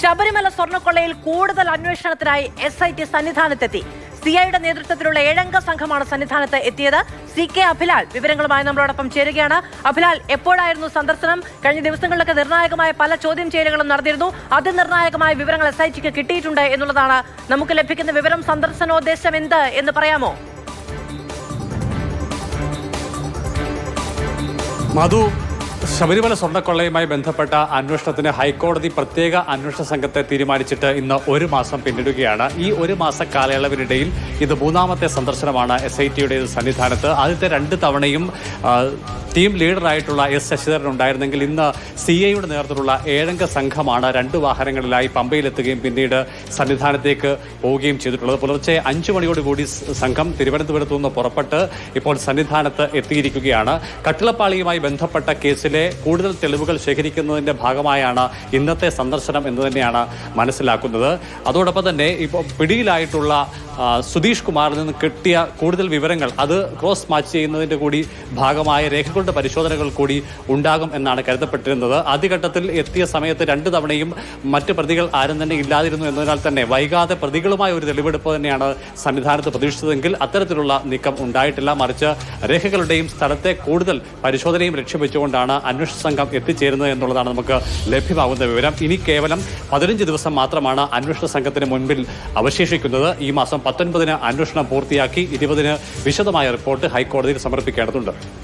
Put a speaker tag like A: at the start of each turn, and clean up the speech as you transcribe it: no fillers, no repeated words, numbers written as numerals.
A: ശബരിമല സ്വർണ്ണക്കൊള്ളയിൽ കൂടുതൽ അന്വേഷണത്തിനായി SIT സന്നിധാനത്തെത്തി. CIയുടെ നേതൃത്വത്തിലുള്ള 7-അംഗ സംഘമാണ് സന്നിധാനത്ത് എത്തിയത്. CK അഭിലാൽ വിവരങ്ങളുമായി നമ്മളോടൊപ്പം ചേരുകയാണ്. അഭിലാൽ, എപ്പോഴായിരുന്നു സന്ദർശനം? കഴിഞ്ഞ ദിവസങ്ങളിലൊക്കെ നിർണായകമായ പല ചോദ്യം ചെയ്യലുകളും നടന്നിരുന്നു. അതിനിർണായകമായ വിവരങ്ങൾ SITക്ക് കിട്ടിയിട്ടുണ്ട് എന്നുള്ളതാണ് നമുക്ക് ലഭിക്കുന്ന വിവരം. സന്ദർശനോദ്ദേശം എന്ത് എന്ന് പറയാമോ?
B: മധു, ശബരിമല സ്വർണ്ണക്കൊള്ളയുമായി ബന്ധപ്പെട്ട അന്വേഷണത്തിന് ഹൈക്കോടതി പ്രത്യേക അന്വേഷണ സംഘത്തെ തീരുമാനിച്ചിട്ട് ഇന്ന് 1 മാസം പിന്നിടുകയാണ്. ഈ 1 മാസ കാലയളവിനിടയിൽ ഇത് 3ാമത്തെ സന്ദർശനമാണ് SITയുടെ സന്നിധാനത്ത്. ആദ്യത്തെ 2 തവണയും ടീം ലീഡറായിട്ടുള്ള S ശശിധരൻ ഉണ്ടായിരുന്നെങ്കിൽ ഇന്ന് CIയുടെ നേതൃത്വത്തിലുള്ള 7-അംഗ സംഘമാണ് 2 വാഹനങ്ങളിലായി പമ്പയിലെത്തുകയും പിന്നീട് സന്നിധാനത്തേക്ക് പോവുകയും ചെയ്തിട്ടുള്ളത്. പുലർച്ചെ 5 മണിയോടുകൂടി സംഘം തിരുവനന്തപുരത്തു നിന്ന് പുറപ്പെട്ട് ഇപ്പോൾ സന്നിധാനത്ത് എത്തിയിരിക്കുകയാണ്. കട്ടിളപ്പാളിയുമായി ബന്ധപ്പെട്ട കേസിലെ കൂടുതൽ തെളിവുകൾ ശേഖരിക്കുന്നതിന്റെ ഭാഗമായാണ് ഇന്നത്തെ സന്ദർശനം എന്ന് തന്നെയാണ് മനസ്സിലാക്കുന്നത്. അതോടൊപ്പം തന്നെ ഇപ്പോൾ പിടിയിലായിട്ടുള്ള സുധീഷ് കുമാറിൽ നിന്ന് കിട്ടിയ കൂടുതൽ വിവരങ്ങൾ അത് ക്രോസ് മാച്ച് ചെയ്യുന്നതിന്റെ കൂടി ഭാഗമായ രേഖകളുടെ പരിശോധനകൾ കൂടി ഉണ്ടാകും എന്നാണ് കരുതപ്പെട്ടിരുന്നത്. ആദ്യഘട്ടത്തിൽ എത്തിയ സമയത്ത് 2 തവണയും മറ്റ് പ്രതികൾ ആരും തന്നെ ഇല്ലാതിരുന്നു എന്നതിനാൽ തന്നെ വൈകാതെ പ്രതികളുമായ ഒരു തെളിവെടുപ്പ് തന്നെയാണ് സന്നിധാനത്ത് പ്രതീക്ഷിച്ചതെങ്കിൽ അത്തരത്തിലുള്ള നീക്കം ഉണ്ടായിട്ടില്ല. മറിച്ച് രേഖകളുടെയും സ്ഥലത്തെ കൂടുതൽ പരിശോധനയും ലക്ഷ്യം വെച്ചുകൊണ്ടാണ് അന്വേഷണ സംഘം എത്തിച്ചേരുന്നത് എന്നുള്ളതാണ് നമുക്ക് ലഭ്യമാകുന്ന വിവരം. ഇനി കേവലം 15 ദിവസം മാത്രമാണ് അന്വേഷണ സംഘത്തിന് മുൻപിൽ അവശേഷിക്കുന്നത്. ഈ മാസം 19-ന് അന്വേഷണം പൂർത്തിയാക്കി 20-ന് വിശദമായ റിപ്പോർട്ട് ഹൈക്കോടതിയിൽ സമർപ്പിക്കേണ്ടതുണ്ട്.